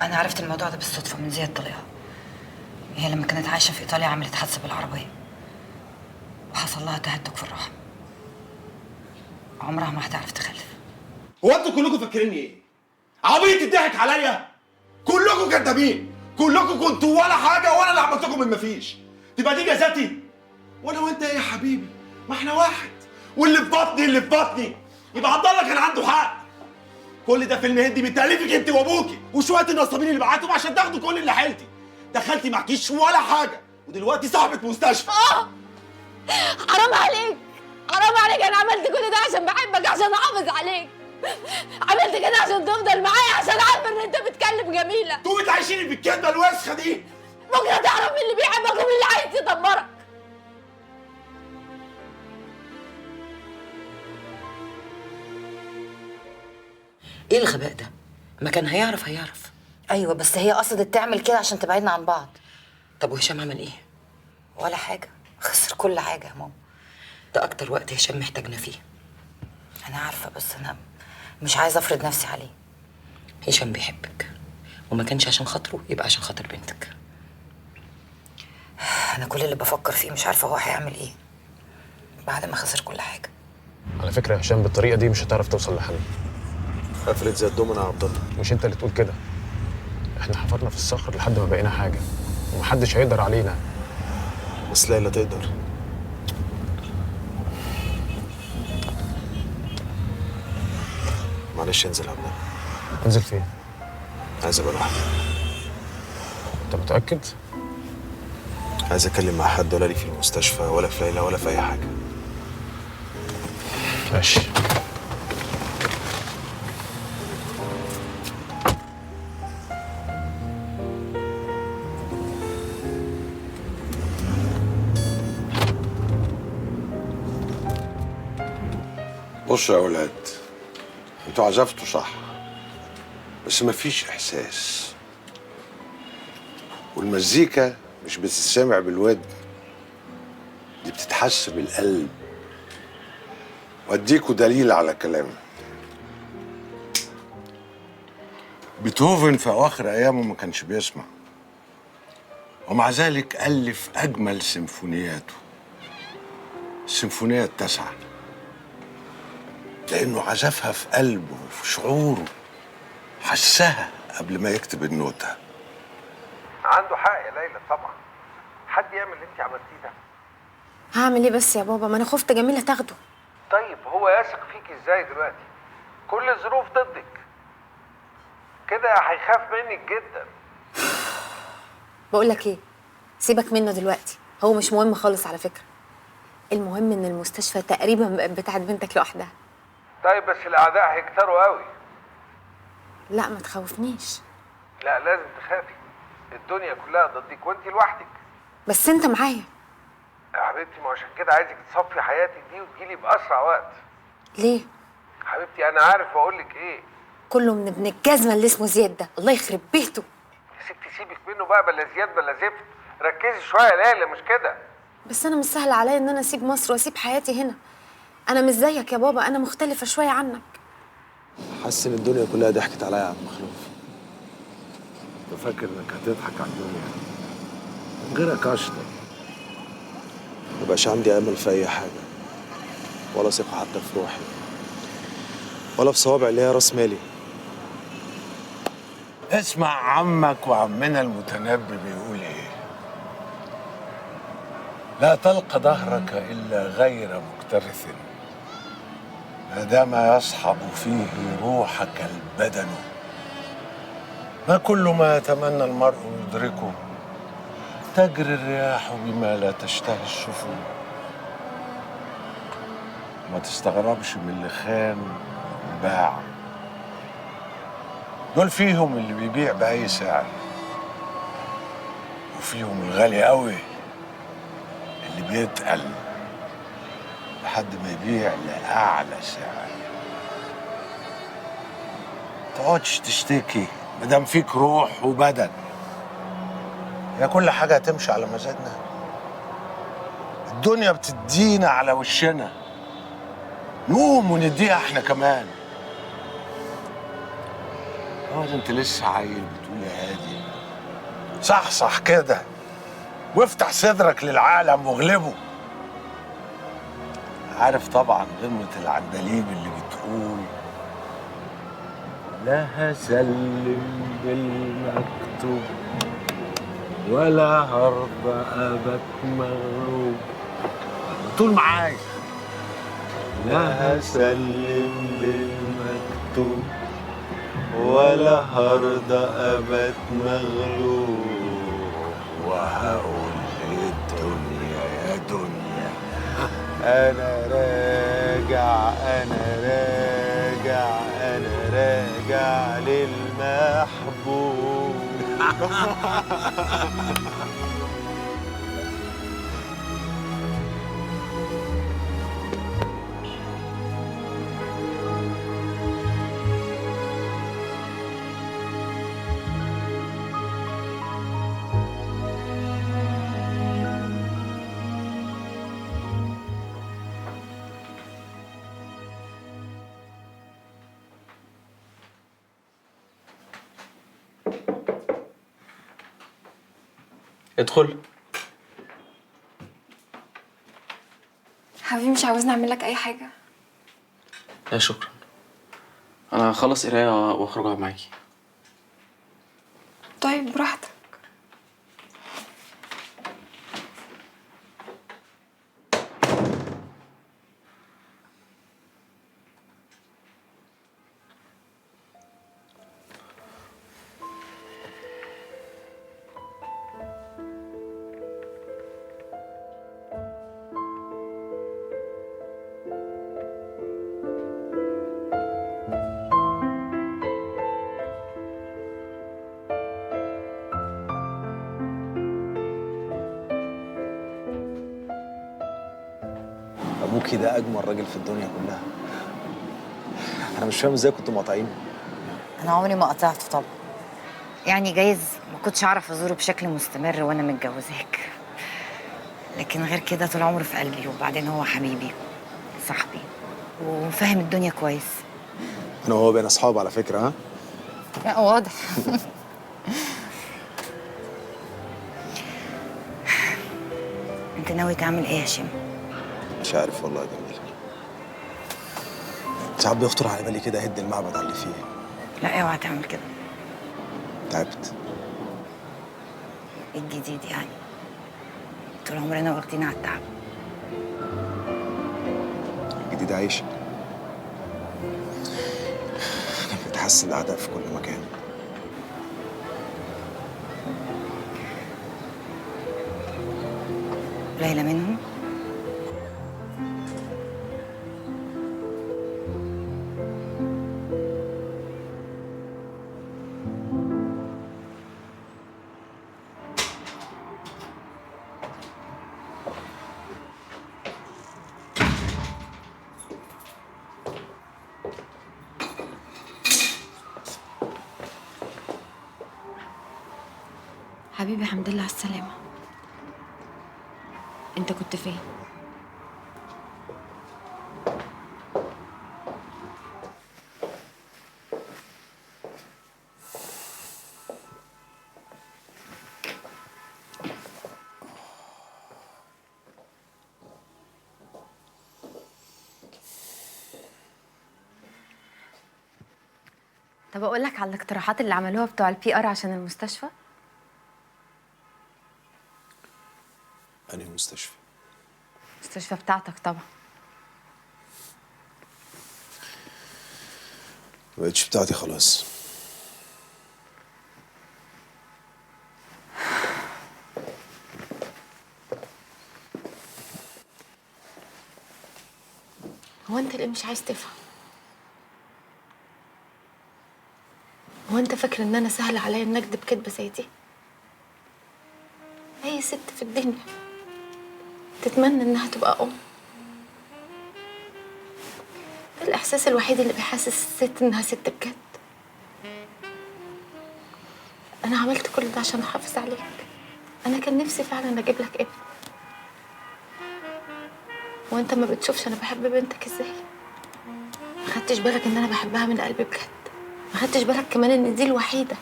انا عرفت الموضوع ده بالصدفه من زياد طليقه. هي لما كانت عايشه في ايطاليا عملت حادثه بالعربيه وحصل لها تهتك في الرحم. عمرها ما هتعرف تخلف. هو انتوا كلكم فاكريني ايه؟ عبيط الضحك عليا؟ كلكم كدابين، كلكم كنتوا ولا حاجه وانا اللي عملت لكم من مفيش. تبقى دي جزاتي؟ وانا وانت ايه يا حبيبي؟ ما احنا واحد، واللي في بطني اللي في بطني. يبقى عبد الله كان عنده حق. كل ده فيلم هندي من تاليفك انت وابوكي وشويه النصابين اللي بعتهم عشان تاخدوا كل اللي حيلتي. دخلتي معكيش ولا حاجه ودلوقتي صاحبه مستشفى. حرام عليك، حرام عليك، انا عملت كل ده عشان بحبك، عشان احافظ عليك. عملت كده عشان تفضل معايا، عشان عارفه ان انت بتكلم جميله. انتوا بتعيشيني بالكدبه الوسخه دي. بكره تعرف مين اللي بيحبك ومين اللي عايز يدمرك. ايه الغباء ده؟ ما كان هيعرف. ايوه بس هي قصدت تعمل كده عشان تبعدنا عن بعض. طب وهشام عمل ايه؟ ولا حاجه، خسر كل حاجه يا ماما. ده اكتر وقت هشام محتاجنا فيه. انا عارفه بس انا مش عايزه افرض نفسي عليه. هشام بيحبك وما كانش عشان خاطره يبقى عشان خاطر بنتك. انا كل اللي بفكر فيه مش عارفه هو هيعمل ايه بعد ما خسر كل حاجه. على فكره يا هشام بالطريقه دي مش هتعرف توصل لحل. قفلت زي الدومنة يا عبد الله. مش انت اللي تقول كده، احنا حفرنا في الصخر لحد ما بقينا حاجه ومحدش هيقدر علينا. بس ليلى تقدر. معلش انزل يا عبد الله. انزل فين؟ عايز ابقى لوحدي. انت متاكد؟ عايز اتكلم مع حد، ولا لي في المستشفى ولا في ليلى ولا في اي حاجه. ماشي. بصوا يا اولاد، انتوا عزفتوا صح بس مفيش احساس، والمزيكا مش بتتسمع بالودن، دي بتتحس بالقلب. واديكوا دليل على كلامي. بيتهوفن في اواخر ايامه ما كانش بيسمع، ومع ذلك الف اجمل سيمفونياته، السيمفونيه التاسعه، لأنه عزفها في قلبه وفي شعوره، حسها قبل ما يكتب النوتة. عنده حق يا ليلى طبعا. حد يعمل اللي انت عملتيه ده؟ هعمل ايه بس يا بابا؟ ما انا خفت جميله تاخده. طيب هو يثق فيك ازاي دلوقتي؟ كل الظروف ضدك، كده هيخاف منك جدا. بقول لك ايه، سيبك منه دلوقتي، هو مش مهم خالص على فكره. المهم ان المستشفى تقريبا بقت بتاعت بنتك لوحدها. طيب بس الاعداء هيكتروا قوي. لا ما تخوفنيش. لا لازم تخافي، الدنيا كلها ضدك وانت لوحدك. بس انت معايا يا حبيبتي، ما عشان كده عايزك تصفي حياتك دي وتجيلي باسرع وقت. ليه؟ حبيبتي انا عارف بقول لك ايه. كله من ابن الجزمه اللي اسمه زياد ده، الله يخرب بيته. يا ستي سيبك منه بقى، بلا زياد بلا زفت. ركزي شويه يا ليلى، مش كده. بس انا مش سهل عليا ان انا اسيب مصر واسيب حياتي هنا. انا مش زيك يا بابا، انا مختلفه شويه عنك. حاسس ان الدنيا كلها ضحكت عليا يا عم مخلوف. انت فاكر انك هتضحك على الدنيا من غيرك اشطر. مبقاش عندي امل في اي حاجه، ولا ثقه حتى في روحي، ولا في صوابع اللي هي راس مالي. اسمع عمك وعمنا المتنبي بيقول ايه: لا تلقى ظهرك الا غير مكترث، ما دام يصحب فيه روحك البدن. ما كل ما يتمنى المرء يدركه، تجري الرياح بما لا تشتهي السفن. ما تستغربش من اللي خان وباع، دول فيهم اللي بيبيع بأي سعر، وفيهم الغالي قوي اللي بيتقل لحد ما يبيع لأعلى سعر. تقعدش تشتكي مادام فيك روح وبدن. هي كل حاجة هتمشي على مزاجنا؟ الدنيا بتدينا على وشنا، نقوم ونديها احنا كمان. ده انت لسه عيل بتقول يا هادي. صح كده وافتح صدرك للعالم واغلبه. عارف طبعا غنوة العندليب اللي بتقول لا هسلم بالمكتوب ولا هرضى ابك مغلوب. طول معايا. لا هسلم بالمكتوب ولا هرضى ابد مغلوب وهقول للدنيا يا دنيا انا راجع انا راجع انا راجع للمحبوب. ادخل. حبيبي مش عاوزني اعمل لك اي حاجه؟ لا شكرا، انا هخلص قرايه واخرج اقعد معاكي. طيب براحتك. ابوكي ده اجمل راجل في الدنيا كلها. انا مش فاهم ازاي كنتوا مقاطعينه. انا عمري ما قطعته طبعا، يعني جايز ما كنتش اعرف ازوره بشكل مستمر وانا متجوزاك، لكن غير كده طول عمره في قلبي. وبعدين هو حبيبي صاحبي وفاهم الدنيا كويس. انا وهو بين اصحاب على فكره. ها لا واضح. انت ناوي تعمل ايه يا شيم؟ مش عارف والله يا جميل. ساعات بيخطر على بالي كده اهد المعبد على اللي فيه. لا اوعى تعمل كده. تعبت. ايه الجديد يعني؟ طول عمرنا واخدين على التعب. جديد عايشه. انا بتحس الاعداء في كل مكان. ليلى منهم؟ حبيبي الحمد لله على السلامه. انت كنت فين؟ طب اقول لك على الاقتراحات اللي عملوها بتوع البي ار عشان المستشفى؟ انهي مستشفى؟ المستشفى بتاعتك طبعا. ما بقتش بتاعتي خلاص. هو انت ليه مش عايز تفهم؟ هو انت فاكر ان انا سهل عليا ان اكدب كدبه زي دي؟ اي ست في الدنيا تتمنى انها تبقى ام. ده الاحساس الوحيد اللي بيحسس الست انها ست بجد. انا عملت كل ده عشان احافظ عليك. انا كان نفسي فعلا اجيب لك ابن. وانت ما بتشوفش انا بحب بنتك ازاي؟ ما خدتش بالك ان انا بحبها من قلبي بجد؟ ما خدتش بالك كمان ان دي الوحيده